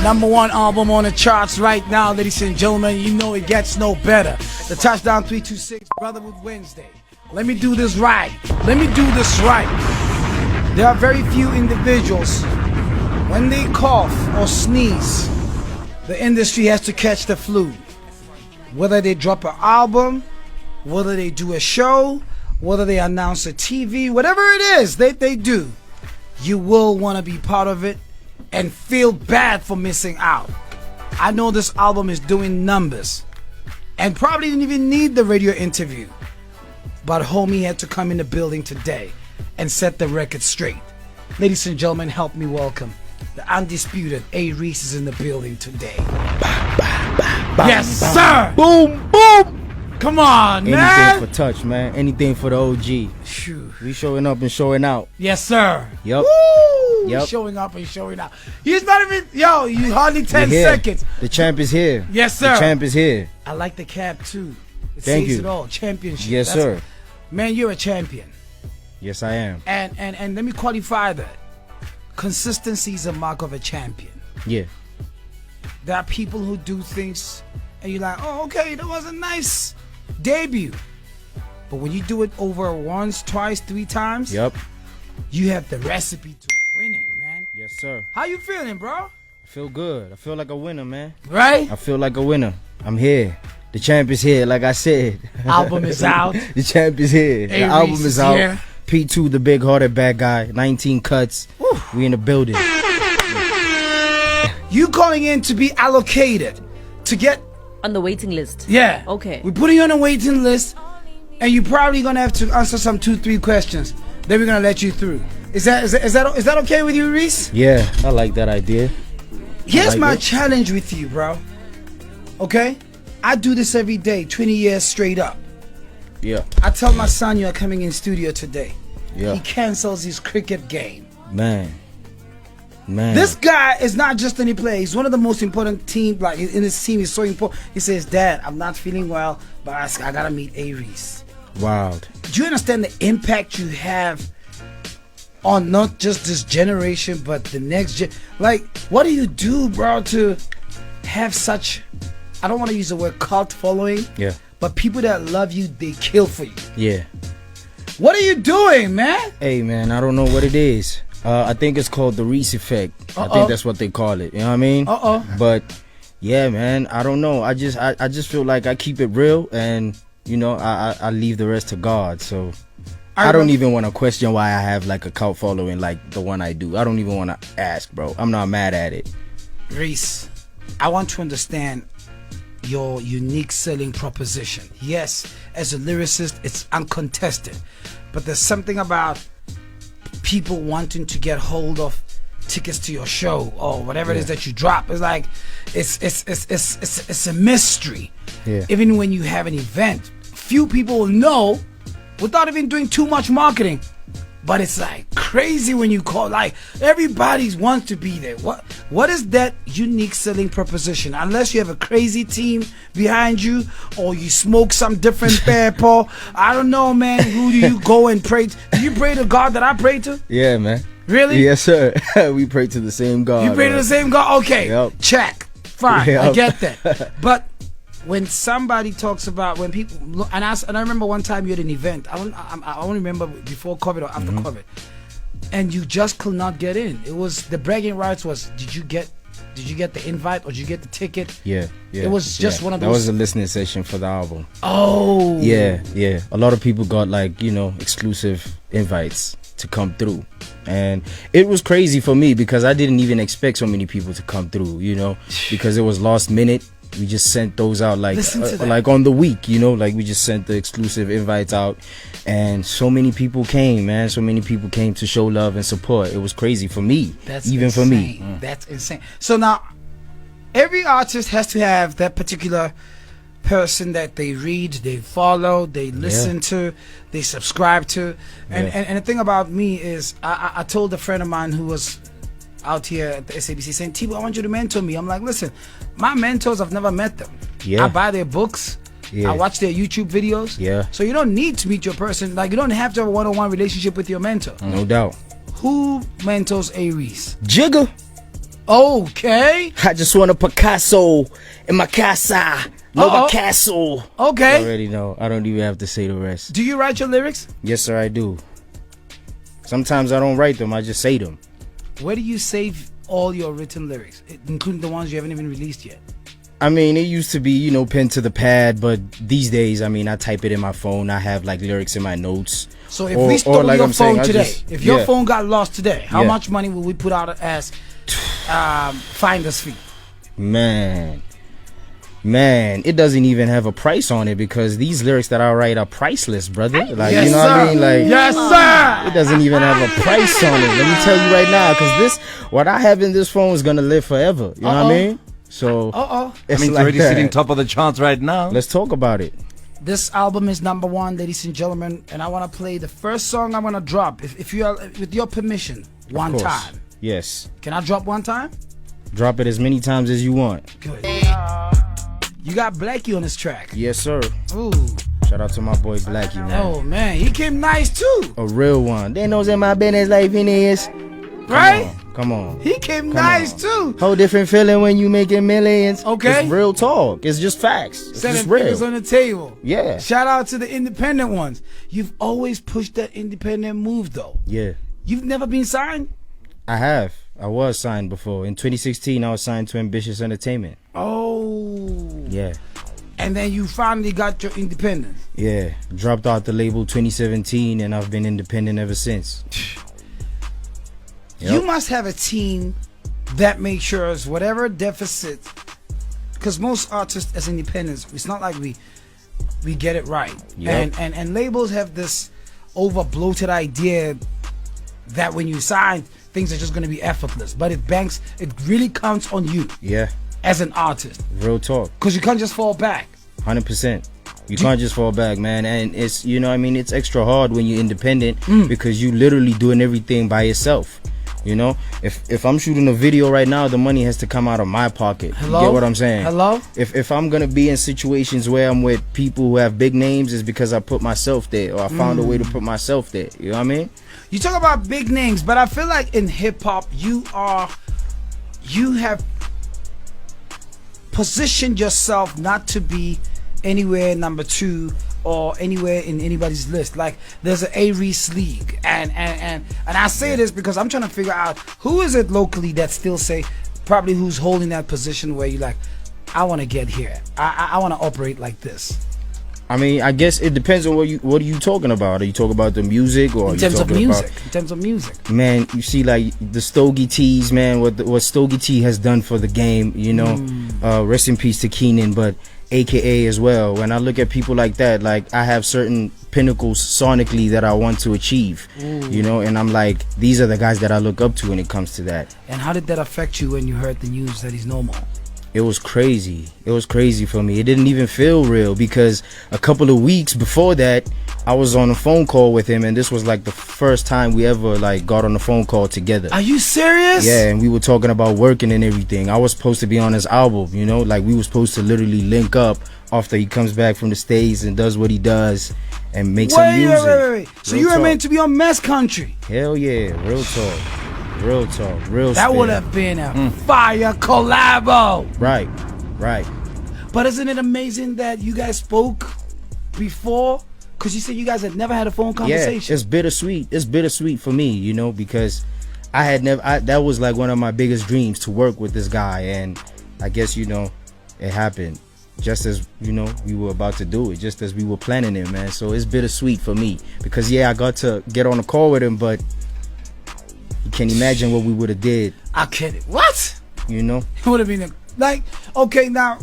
#1 album on the charts right now, ladies and gentlemen. You know it gets no better. The Touchdown 326 Brotherhood Wednesday. Let me do this right. Let me do this right. There are very few individuals, when they cough or sneeze, the industry has to catch the flu. Whether they drop an album, whether they do a show, whether they announce a TV, whatever it is they do, you will want to be part of it and feel bad for missing out. I know this album is doing numbers and probably didn't even need the radio interview, but homie had to come in the building today and set the record straight. Ladies and gentlemen, help me welcome the undisputed A-REECE is in the building today. Yes, sir. Boom, boom. Come on, man. Anything for touch, man. Anything for the OG. Phew. We showing up and showing out. Yes, sir. Yep. Woo! Yep. Showing up and showing out. He's not even, yo, you hardly 10 seconds. The champ is here. Yes, sir. The champ is here. I like the cap, too. It Thank says you. it all. Championship. Yes, sir. Man, you're a champion. Yes, I am. And let me qualify that. Consistency is a mark of a champion. Yeah. There are people who do things and you're like, oh, okay, that was a nice debut. But when you do it over once, twice, 3 times, Yep. you have the recipe to winning, man. Yes, sir. How you feeling, bro? I feel good. I feel like a winner, man. Right? I feel like a winner. I'm here. The champ is here, like I said. Album is out. The champ is here. The A-REECE album is out. here. P2, the big hearted bad guy. 19 cuts. Woo. We in the building. You calling in to be allocated to get on the waiting list. Yeah. Okay. We're putting you on a waiting list, and you're probably gonna have to answer some 2-3 questions. Then we're gonna let you through. Is that okay with you, Reese? Yeah, I like that idea. Here's like my it. challenge with you, bro. Okay? I do this every day, 20 years straight up. Yeah. I tell my son you're coming in studio today. Yeah. He cancels his cricket game. Man. This guy is not just any player. He's one of the most important team. Like in his team, he's so important. He says, "Dad, I'm not feeling well, but I gotta meet A-REECE." Wild. Do you understand the impact you have on not just this generation, but the next gen? Like, what do you do, bro, to have such? I don't want to use the word cult following. Yeah. But people that love you, they kill for you. Yeah. What are you doing, man? Hey, man, I don't know what it is. I think it's called the Reese effect. I think that's what they call it. You know what I mean? But yeah, man, I don't know. I just feel like I keep it real, and you know, I leave the rest to God. So I don't even want to question why I have like a cult following like the one I do. I don't even want to ask, bro. I'm not mad at it. Reese, I want to understand your unique selling proposition. Yes, as a lyricist, it's uncontested, but there's something about people wanting to get hold of tickets to your show or whatever it is that you drop. It's like it's a mystery. Yeah. Even when you have an event, few people will know without even doing too much marketing. But it's like crazy when you call, like everybody wants to be there. What is that unique selling proposition? Unless you have a crazy team behind you or you smoke some different pepper. I don't know, man. Who do you go and pray to? Do you pray to God that I pray to? Yeah, man. Really? Yes, sir. We pray to the same God. You pray to the same God? Okay. Yep. Check. Fine. Yep. I get that. But when somebody talks about, when people look, and I remember one time you had an event. I don't remember before COVID or after COVID, and you just could not get in. It was the bragging rights was, did you get the invite or did you get the ticket? Yeah. It was just one of those. That was a listening session for the album. Oh. Yeah. A lot of people got like, you know, exclusive invites to come through, and it was crazy for me because I didn't even expect so many people to come through, you know, because it was last minute. We just sent those out like on the week, you know, like we just sent the exclusive invites out, and so many people came, man. So many people came to show love and support. It was crazy for me. That's even insane. for me. That's insane. So now every artist has to have that particular person that they read, they follow, they listen to, they subscribe to. And the thing about me is I told a friend of mine who was out here at the SABC saying, Tibo, I want you to mentor me. I'm like, listen, my mentors, I've never met them. I buy their books. I watch their YouTube videos. So you don't need to meet your person. Like, you don't have to have a one-on-one relationship with your mentor. No doubt. Who mentors A-REECE? Jigga. Okay. I just want a Picasso in my casa. Love a castle. Okay. You already know. I don't even have to say the rest. Do you write your lyrics? Yes, sir, I do. Sometimes I don't write them. I just say them. Where do you save all your written lyrics, including the ones you haven't even released yet? I mean, it used to be, you know, pen to the pad, but these days, I mean, I type it in my phone. I have like lyrics in my notes. So if we stole like your I'm saying, phone today, if your phone got lost today, how Yeah. much money will we put out as finder's fee? Man, it doesn't even have a price on it because these lyrics that I write are priceless, brother. Like, Yes, you know sir. what I mean? Like, Yes, sir. it doesn't even have a price on it. Let me tell you right now, because what I have in this phone is gonna live forever. You know what I mean? So, It's already sitting top of the charts right now. Let's talk about it. This album is #1, ladies and gentlemen, and I want to play the first song I'm gonna drop. If you are, with your permission, one Of course. time. Yes. Can I drop one time? Drop it as many times as you want. Good. You got Blackie on this track. Yes, sir. Ooh. Shout out to my boy Blackie, man. Oh man, he came nice too. A real one. They knows in my business like it is. Right? Come on. He came nice too. Whole different feeling when you making millions. Okay. It's real talk. It's just facts. It's Setting just real. figures on the table. Yeah. Shout out to the independent ones. You've always pushed that independent move though. Yeah. You've never been signed? I have. I was signed before. In 2016, I was signed to Ambitiouz Entertainment. Oh. Yeah. And then you finally got your independence. Yeah. Dropped out the label 2017, and I've been independent ever since. You must have a team that makes sure whatever deficit, because most artists as independents, it's not like we get it right. Yep. And labels have this over bloated idea that when you sign, things are just going to be effortless. But it really counts on you. Yeah. As an artist. Real talk. Because you can't just fall back. 100%. You can't just fall back, man. And it's, you know what I mean, it's extra hard when you're independent because you literally doing everything by yourself. You know, if I'm shooting a video right now, the money has to come out of my pocket. Hello? You get what I'm saying? Hello? If I'm gonna be in situations where I'm with people who have big names, it's because I put myself there, or I found a way to put myself there. You know what I mean? You talk about big names, but I feel like in hip hop, you have positioned yourself not to be anywhere #2 or anywhere in anybody's list. Like there's an A-REECE league, and I say this because I'm trying to figure out who is it locally that still say probably who's holding that position where you like, I want to get here, I want to operate like this. I mean, I guess it depends on what are you talking about. Are you talking about the music, or in terms of music? Man, you see, like the Stogie T's, man, what Stogie T has done for the game. You know, rest in peace to Keenan, but AKA as well. When I look at people like that, like I have certain pinnacles sonically that I want to achieve. You know, and I'm like, these are the guys that I look up to when it comes to that. And how did that affect you when you heard the news that he's no more? It was crazy. It was crazy for me. It didn't even feel real because a couple of weeks before that, I was on a phone call with him, and this was like the first time we ever like got on a phone call together. Are you serious? Yeah, and we were talking about working and everything. I was supposed to be on his album, you know, like we were supposed to literally link up after he comes back from the States and does what he does and make some music. Wait. So you were meant to be on Mess Country? Hell yeah, real talk. Real talk, real that spin. would have been a fire collabo. Right. But isn't it amazing that you guys spoke before? Because you said you guys had never had a phone conversation. Yeah, it's bittersweet. It's bittersweet for me, you know, because I had never. That was like one of my biggest dreams, to work with this guy, and I guess, you know, it happened just as, you know, we were about to do it, just as we were planning it, man. So it's bittersweet for me because I got to get on a call with him, but you can't imagine what we would have did. I can't. What? You know? It would have been okay, now,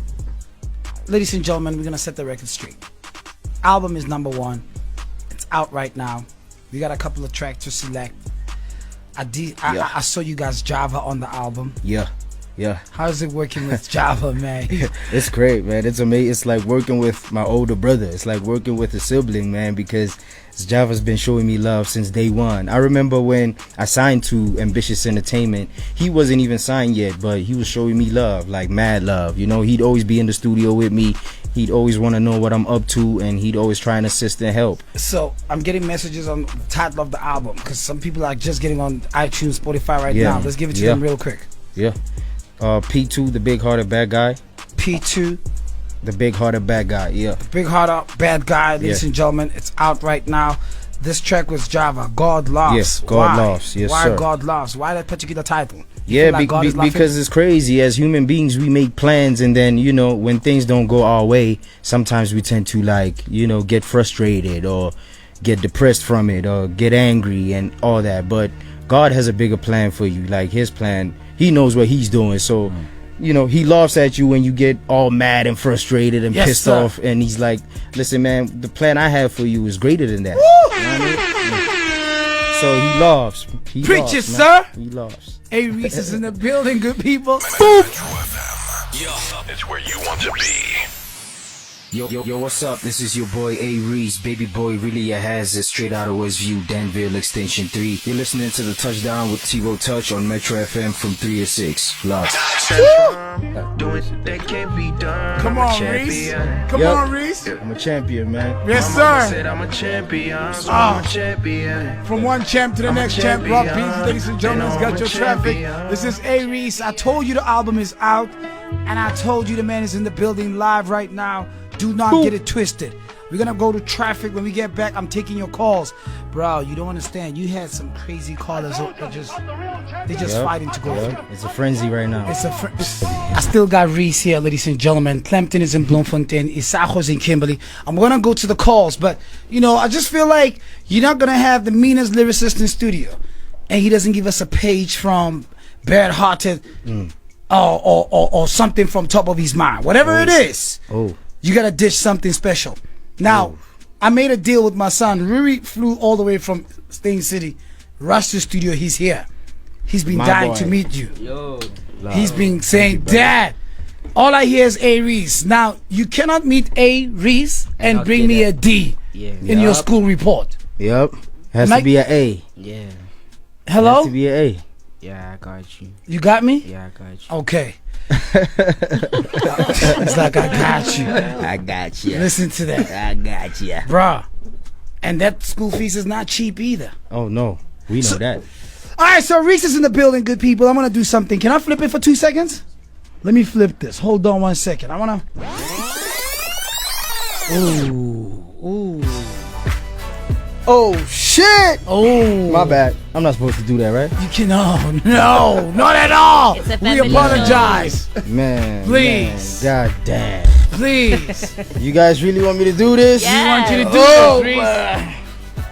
ladies and gentlemen, we're going to set the record straight. Album is #1. It's out right now. We got a couple of tracks to select. I saw you guys Java on the album. Yeah. How's it working with Java, man? It's great, man. It's amazing. It's like working with my older brother. It's like working with a sibling, man, because Java's been showing me love since day one. I remember when I signed to Ambitiouz Entertainment, he wasn't even signed yet, but he was showing me love, like mad love. You know, he'd always be in the studio with me. He'd always want to know what I'm up to, and he'd always try and assist and help. So I'm getting messages on the title of the album, because some people are just getting on iTunes, Spotify right now. Let's give it to them real quick. Yeah. P2, the big-hearted bad guy. P2, The big-hearted bad guy. Yeah. big hearted bad guy, ladies and gentlemen. It's out right now. This track was Java, God Loves. Yes, God Loves. Yes, Why sir. God Loves? Why that particular title? You Yeah, feel like God is laughing? because it's crazy. As human beings, we make plans, and then, you know, when things don't go our way, sometimes we tend to, like, you know, get frustrated or get depressed from it or get angry and all that. But God has a bigger plan for you. Like, his plan, he knows what he's doing. So, you know, he laughs at you when you get all mad and frustrated and Yes, pissed sir. off. And he's like, listen, man, the plan I have for you is greater than that. You know what I mean? So he laughs. He Preach laughs, it, man. sir. He laughs. A-REECE is in the building, good people. It's where you want to be. Yo, what's up? This is your boy A-REECE, baby boy, really has it, straight out of Westview, Danville, Extension 3. You're listening to The Touchdown with T-Ro Touch on Metro FM from 3 to 6. Love. Come on, Reese. Come Yup. on, Reese. I'm a champion, man. Yes, sir. Said I'm a champion. Ah. I'm a champion. From one champ to the I'm a next champ, Rock champion. Beats, ladies and gentlemen, it's They know got I'm your a traffic. champion. This is A-REECE. I told you the album is out, and I told you the man is in the building live right now. Do not get it twisted. We're gonna go to traffic. When we get back, I'm taking your calls. Bro, you don't understand. You had some crazy callers that they're just Yup. fighting to go Yup. through. It's a frenzy right now. I still got Reese here, ladies and gentlemen. Clempton is in Bloemfontein. Isachos in Kimberley. I'm gonna go to the calls, but you know, I just feel like you're not gonna have the meanest lyricist in studio, and he doesn't give us a page from Bad Hearted or something from top of his mind. Whatever it is, you gotta dish something special. Now, I made a deal with my son. Ruri flew all the way from Stain City, rushed to the studio. He's here. He's been My dying boy. to meet you. He's been saying, Dad, all I hear is A-REECE. Now, you cannot meet A-REECE and I'll bring get me it. a D in your school report. Yep. Has Mike- to be an A. Yeah, Hello? Has to be an A. yeah, I got you. You got me? Yeah, I got you. Okay. It's like, I got you. I got you. Listen to that. I got you. Bruh. And that school fees is not cheap either. Oh, no. We know that. All right, so Reese is in the building, good people. I'm going to do something. Can I flip it for 2 seconds? Let me flip this. Hold on 1 second. I want to... Ooh. Oh, shit. Oh. My bad. I'm not supposed to do that, right? You can... No, not at all. It's a We family apologize. Man. Please. Man, God damn. Please. You guys really want me to do this? Yeah. We want you to do Oh, this, man.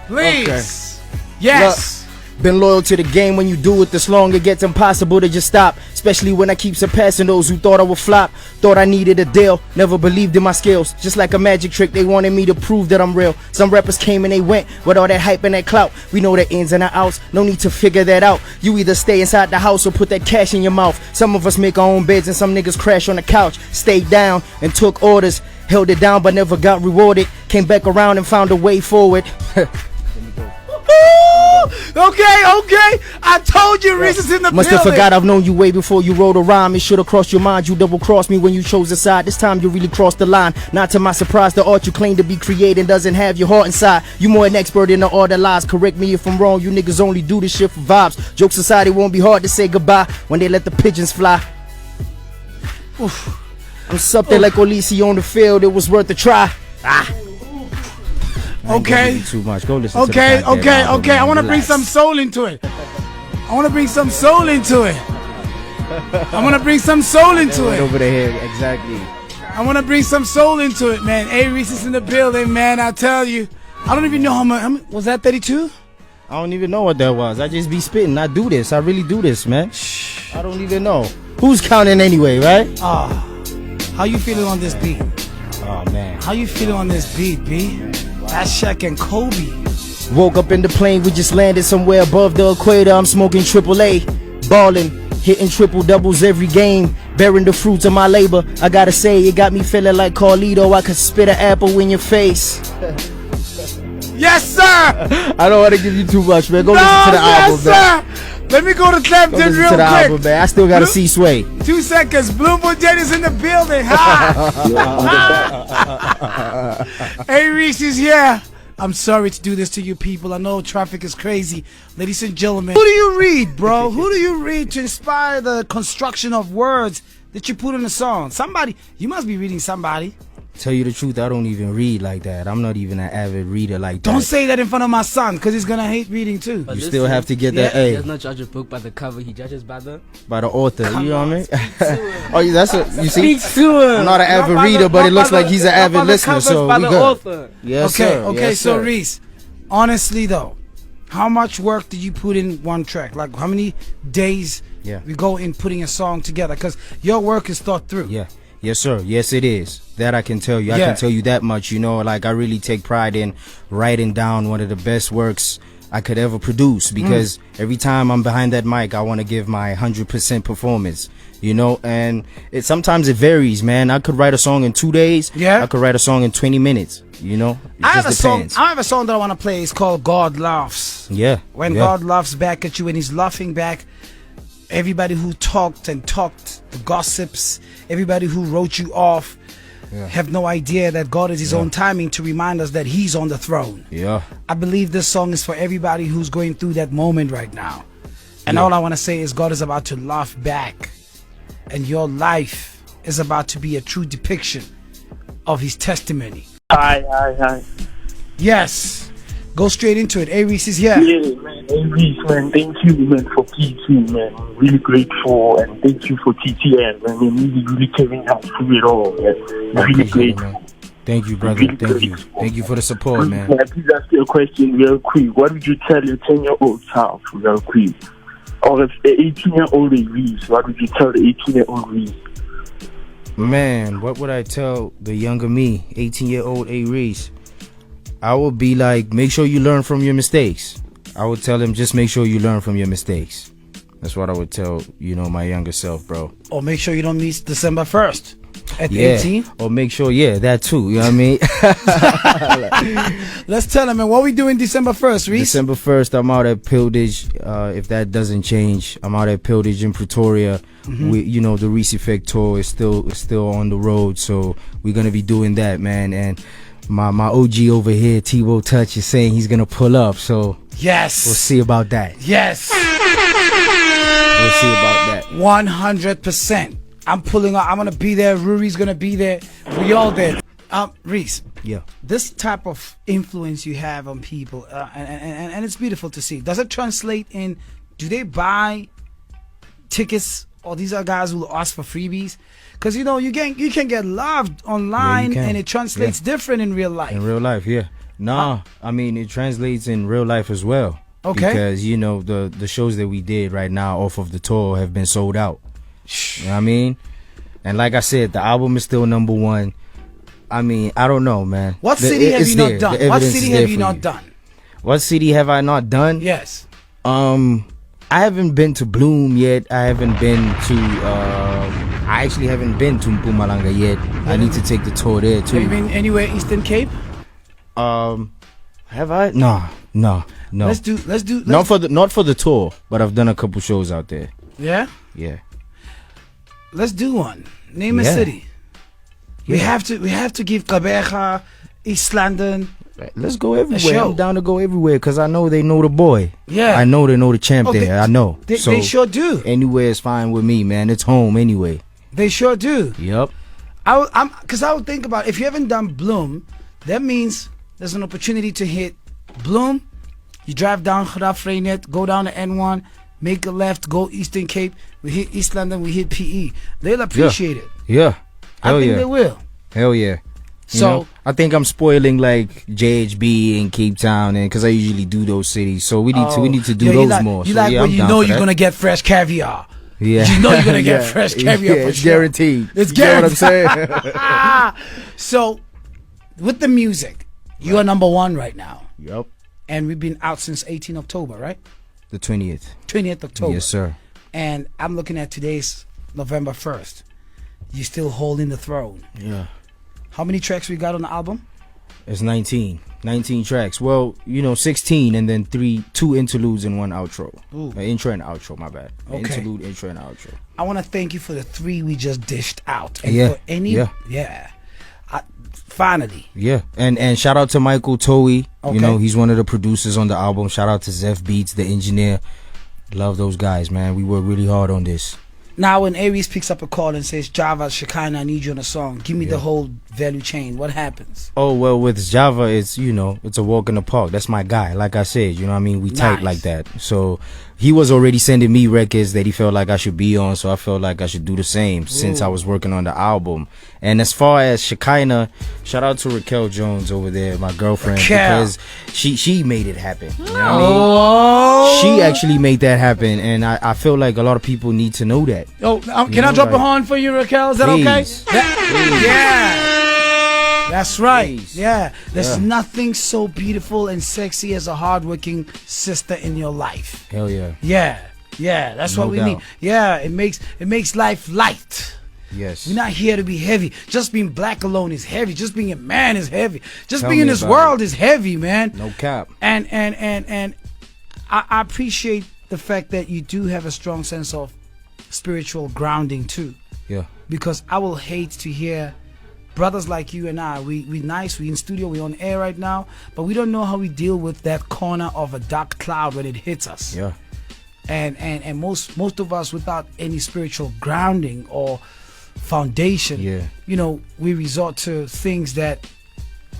Reese. Please. Yes. Been loyal to the game. When you do it this long, it gets impossible to just stop. Especially when I keep surpassing those who thought I would flop. Thought I needed a deal, never believed in my skills. Just like a magic trick, they wanted me to prove that I'm real. Some rappers came and they went with all that hype and that clout. We know the ins and the outs, no need to figure that out. You either stay inside the house or put that cash in your mouth. Some of us make our own beds and some niggas crash on the couch. Stayed down and took orders, held it down but never got rewarded. Came back around and found a way forward. Okay. I told you Reese is in the Must building. have forgot I've known you way before you wrote a rhyme. It should have crossed your mind. You double crossed me when you chose a side. This time you really crossed the line. Not to my surprise, the art you claim to be creating doesn't have your heart inside. You more an expert in the art of lies. Correct me if I'm wrong. You niggas only do this shit for vibes. Joke society won't be hard to say goodbye when they let the pigeons fly. Oof. I'm something like Olisi on the field. It was worth a try. Okay. Too much. Go listen to the Okay. goddamn album, man. I want to bring Relax. some soul into it. I want to bring some soul into it. Right over the head, exactly. I want to bring some soul into it, man. A-REECE is in the building, man. I tell you. I don't even know how much. Was that 32? I don't even know what that was. I just be spitting. I do this. I really do this, man. I don't even know. Who's counting anyway, right? How you feeling on this beat? Oh, man. How you feeling on this beat, B? That's Shaq and Kobe. Woke up in the plane, we just landed somewhere above the equator. I'm smoking AAA, ballin', hitting triple doubles every game, bearing the fruits of my labor. I gotta say, it got me feeling like Carlito. I could spit an apple in your face. Yes, sir. I don't want to give you too much, man. Go listen to the album, man. sir. Let me go to Go Clapton listen real to the quick. album, man. I still gotta see Sway. 2 seconds. Bloomberg is in the building. Ha! A-REECE is here. I'm sorry to do this to you people. I know traffic is crazy. Ladies and gentlemen, who do you read, bro? Who do you read to inspire the construction of words that you put in a song? Somebody, you must be reading somebody. Tell you the truth, I don't even read like that. I'm not even an avid reader like that. Don't say that in front of my son, because he's going to hate reading too. You still have to get that He A does not judge a book by the cover. He judges by the author. You know what I mean? Oh, yeah, that's you see. Speak to him. I'm not an avid reader, but it looks like he's an avid listener. So by we the good. author. Yes, Okay, sir. okay, Yes, so sir. Reese, honestly though, how much work did you put in one track? Like how many days we go in putting a song together? Because your work is thought through. Yeah. Yes, sir. Yes, it is. That I can tell you. I can tell you that much. You know, like I really take pride in writing down one of the best works I could ever produce, because every time I'm behind that mic, I want to give my 100% performance. You know, and sometimes it varies, man. I could write a song in 2 days. Yeah. I could write a song in 20 minutes. You know, it I have just a depends. song. I have a song that I want to play. It's called "God Laughs." Yeah. When yeah. God laughs back at you, and He's laughing back. Everybody who talked, the gossips, everybody who wrote you off, have no idea that God is His own timing to remind us that He's on the throne. Yeah. I believe this song is for everybody who's going through that moment right now. And all I want to say is God is about to laugh back. And your life is about to be a true depiction of His testimony. Hi. Yes. Go straight into it. A-REECE is here. Yeah, man. A-REECE, man. Thank you, man, for PT, man. I'm really grateful, and thank you for TTN, man. You're really carrying us through it all, man. I'm really Appreciate it, grateful. man. Thank you, brother. Really Thank you. grateful. Thank you for the support, man. Can I please ask you a question real quick? What would you tell your 10-year-old child real quick? Or if the 18-year-old A-REECE, what would you tell the 18-year-old REECE? Man, what would I tell the younger me, 18-year-old A-REECE? I would be like, make sure you learn from your mistakes. I would tell him, just make sure you learn from your mistakes. That's what I would tell, you know, my younger self, bro. Or make sure you don't miss December 1st at 18. Or make sure, that too. You know what I mean? Let's tell him, man, what we doing December 1st, Reese? December 1st, I'm out at Pildage. If that doesn't change, I'm out at Pildage in Pretoria. We, you know, the Reese Effect tour is still on the road, so we're gonna be doing that, man. And my OG over here, Tebow Touch, is saying he's gonna pull up, so Yes. we'll see about that. Yes. We'll see about that. 100%. I'm pulling up. I'm gonna be there. Ruri's gonna be there. We all there. Reese. Yeah. This type of influence you have on people, and it's beautiful to see. Does it translate in? Do they buy tickets, or these are guys who ask for freebies? Because you know you can get loved online, can. and it translates different in real life. In real life, yeah. Nah, I mean it translates in real life as well. Okay. Because you know the shows that we did right now off of the tour have been sold out. You know what I mean? And like I said, the album is still #1. I mean, I don't know, man. What city have you not done? What city have you not done? What city have I not done? Yes. I haven't been to Bloom yet. I haven't been to I actually haven't been to Mpumalanga yet. I need to take the tour there too. Have you been anywhere Eastern Cape? Have I? No. Let's do. Not for the tour, but I've done a couple shows out there. Yeah. Yeah. Let's do one. Name a Yeah. city. We have to give Kabeja, East London. Let's go everywhere. show. I'm down to go everywhere because I know they know the boy. Yeah. I know they know the champ Oh, there. I know. They So sure do. anywhere is fine with me, man. It's home anyway. They sure do. Yep. Because I would think about, if you haven't done Bloom, that means there's an opportunity to hit Bloom. You drive down Graaf Reinet, go down to N1, make a left, go Eastern Cape. We hit East London, we hit PE. They'll appreciate it. Yeah. I Hell think yeah. they will. Hell yeah. You So know, I think I'm spoiling like JHB and Cape Town, and because I usually do those cities, so we need to do yeah, those like, more. You So, like yeah, when I'm you down know for you're that. gonna get fresh caviar. Yeah. You know you're gonna get Yeah. fresh caviar Yeah, for it's sure. guaranteed. It's You know what I'm guaranteed. saying? So, with the music, you are #1 right now, Yep. and we've been out since 18 October, right? The 20th. 20th October. Yes, sir. And I'm looking at today's November 1st. You still holding the throne. Yeah. How many tracks we got on the album? It's 19 tracks. Well, 16 and then 2 interludes and 1 outro. Ooh. Intro and outro, my bad. Okay. Interlude, intro, and outro. I want to thank you for the 3 we just dished out. And Yeah, for any, yeah. yeah. Finally. Yeah, and shout out to Michael Towie. Okay. You know, he's one of the producers on the album. Shout out to Zeph Beats, the engineer. Love those guys, man. We work really hard on this. Now, when A-REECE picks up a call and says, Java, Shekinah, I need you on a song, give me the whole value chain. What happens? Oh, well, with Java, it's, you know, it's a walk in the park. That's my guy. Like I said, you know what I mean? We tight like that. So he was already sending me records that he felt like I should be on. So I felt like I should do the same since I was working on the album. And as far as Shekinah, shout out to Raquel Jones over there, my girlfriend, because she made it happen. You know what I mean? She actually made that happen. And I feel like a lot of people need to know that. Oh, can I drop a horn for you, Raquel? Is that okay? Yeah. That's right. Please. Yeah. There's nothing so beautiful and sexy as a hardworking sister in your life. Hell yeah. Yeah. Yeah. That's No what we doubt. need. Yeah. It makes life light. Yes. We're not here to be heavy. Just being black alone is heavy. Just being a man is heavy. Just Tell being in me this about world is heavy, man. No cap. And I appreciate the fact that you do have a strong sense of spiritual grounding too. Yeah. Because I will hate to hear brothers like you and I, we nice, we in studio, we on air right now, but we don't know how we deal with that corner of a dark cloud when it hits us. Yeah. And most of us without any spiritual grounding or foundation, you know, we resort to things that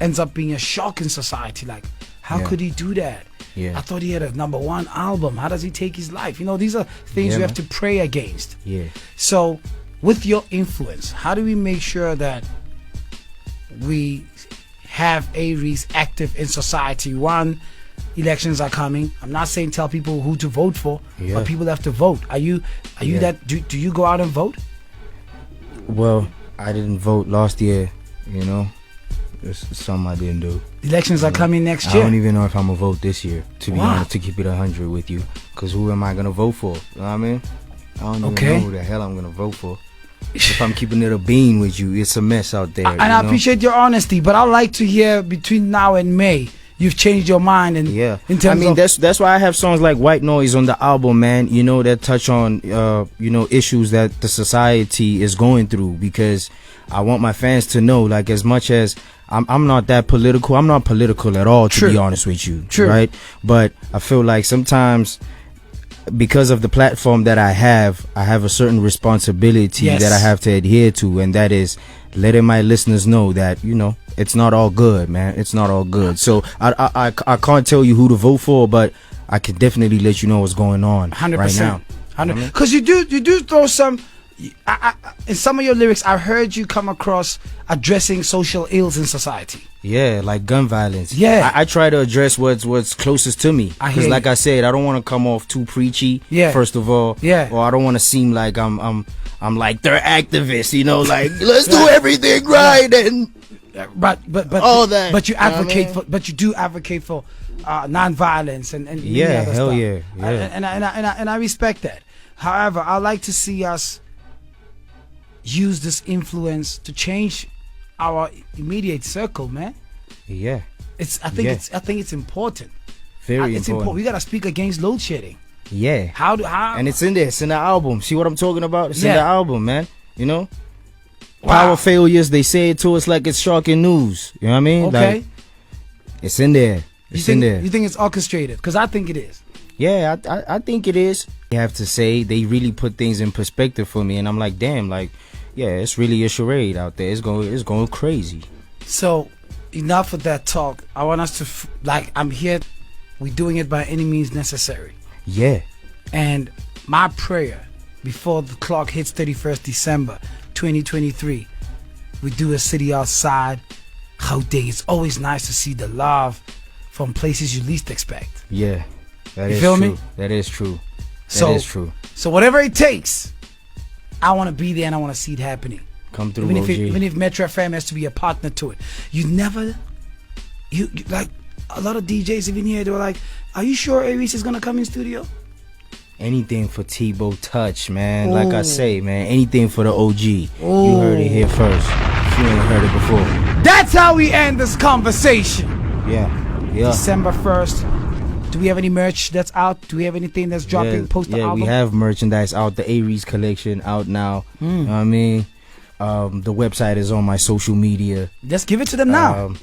ends up being a shock in society. Like, how could he do that? I thought he had a #1 album. How does he take his life? You know, these are things we have to pray against. So with your influence, how do we make sure that we have A-REECE active in society? One, elections are coming. I'm not saying tell people who to vote for, but people have to vote. Are you that? Do you go out and vote? Well, I didn't vote last year. You know, it's something I didn't do. Elections are coming next I year. don't even know if I'm gonna vote this year. To be honest, to keep it 100 with you, because who am I gonna vote for? You know what I mean? I don't even know who the hell I'm gonna vote for. If I'm keeping it a bean with you, it's a mess out there. And I appreciate your honesty, but I'd like to hear between now and May, you've changed your mind. And in terms of that's why I have songs like White Noise on the album, man. You know, that touch on you know, issues that the society is going through, because I want my fans to know, like, as much as I'm not that political, I'm not political at all, to be honest with you. Right? But I feel like sometimes, because of the platform that I have a certain responsibility that I have to adhere to, and that is letting my listeners know that, you know, it's not all good, man. It's not all good. So I can't tell you who to vote for, but I can definitely let you know what's going on 100%. right now. 100%. Because you do throw some. In some of your lyrics, I heard you come across addressing social ills in society. Yeah, like gun violence. Yeah, I try to address what's closest to me, because, like I said, I don't want to come off too preachy. First of all. Or I don't want to seem like I'm like they're activists. You know, like, let's do everything right and. But all that. But you advocate for. But you do advocate for non-violence and many other hell stuff. yeah. And I respect that. However, I like to see us use this influence to change our immediate circle, man. Yeah. I think it's important. Very it's important. We gotta speak against load shedding. Yeah. How? And it's in there. It's in the album. See what I'm talking about? It's in the album, man. You know? Wow. Power failures, they say it to us like it's shocking news. You know what I mean? Okay. Like, it's in there. It's in there. You think it's orchestrated? Because I think it is. Yeah, I think it is. I have to say, they really put things in perspective for me, and I'm like, damn, like, yeah, it's really a charade out there. It's going crazy. So, enough of that talk. I want us to, I'm here. We're doing it by any means necessary. Yeah. And my prayer, before the clock hits 31st December 2023, we do a city outside. Gauteng. It's always nice to see the love from places you least expect. Yeah. That you is feel true. me? That is true. That is true. So whatever it takes, I want to be there and I want to see it happening. Come through, even if Metro FM has to be a partner to it. You like, a lot of DJs even here, they were like, are you sure A-REECE is gonna come in studio? Anything for Tebow Touch, man. Like I say, man, anything for the OG. You heard it here first. If you ain't heard it before. That's how we end this conversation. Yeah. December 1st. Do we have any merch that's out? Do we have anything that's dropping post the album? We have merchandise out. The A-REECE collection out now. You know what I mean? The website is on my social media. Just give it to them now.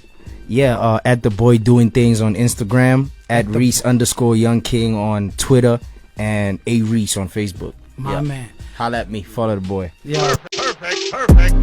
At the boy doing things on Instagram, at Reese_Young King on Twitter, and A-REECE on Facebook. My man. Holla at me. Follow the boy. Yeah. Perfect.